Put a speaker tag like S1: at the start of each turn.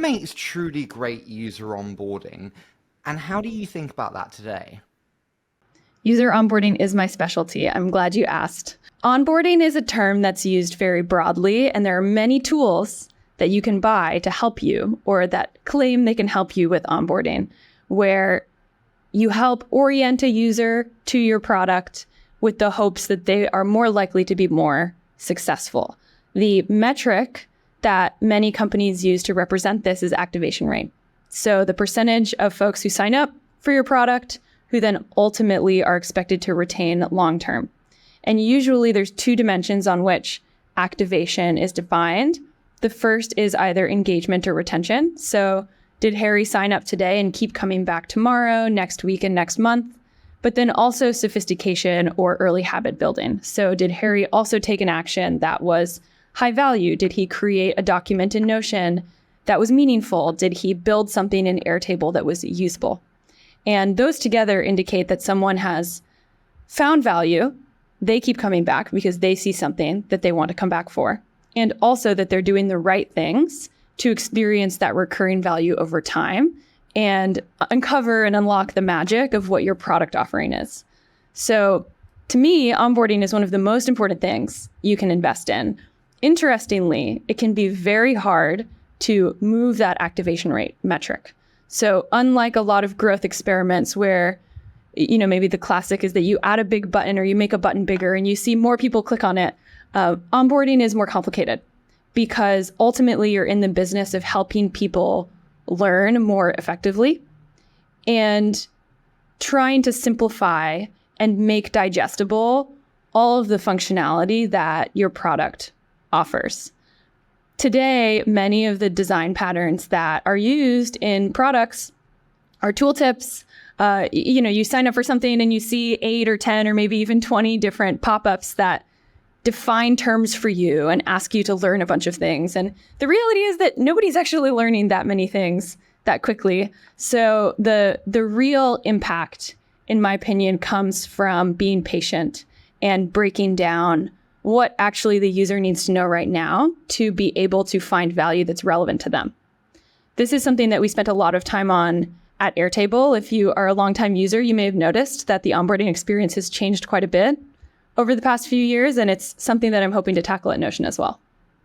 S1: makes truly great user onboarding, and how do you think about that today?
S2: User onboarding is my specialty. I'm glad you asked. Onboarding is a term that's used very broadly, and there are many tools that you can buy to help you or that claim they can help you with onboarding, where you help orient a user to your product with the hopes that they are more likely to be more successful. The metric that many companies use to represent this is activation rate. So the percentage of folks who sign up for your product who then ultimately are expected to retain long-term. And usually there's two dimensions on which activation is defined. The first is either engagement or retention. So did Harry sign up today and keep coming back tomorrow, next week, and next month? But then also sophistication or early habit building. So did Harry also take an action that was high value? Did he create a document in Notion that was meaningful? Did he build something in Airtable that was usable? And those together indicate that someone has found value. They keep coming back because they see something that they want to come back for. And also that they're doing the right things to experience that recurring value over time and uncover and unlock the magic of what your product offering is. So to me, onboarding is one of the most important things you can invest in. Interestingly, it can be very hard to move that activation rate metric. So unlike a lot of growth experiments where, maybe the classic is that you add a big button or you make a button bigger and you see more people click on it, onboarding is more complicated because ultimately you're in the business of helping people learn more effectively and trying to simplify and make digestible all of the functionality that your product offers. Today, many of the design patterns that are used in products are tooltips. You sign up for something and you see 8 or 10 or maybe even 20 different pop-ups that define terms for you and ask you to learn a bunch of things. And the reality is that nobody's actually learning that many things that quickly. So the real impact, in my opinion, comes from being patient and breaking down what actually the user needs to know right now to be able to find value that's relevant to them. This is something that we spent a lot of time on at Airtable. If you are a longtime user, you may have noticed that the onboarding experience has changed quite a bit over the past few years, and it's something that I'm hoping to tackle at Notion as well.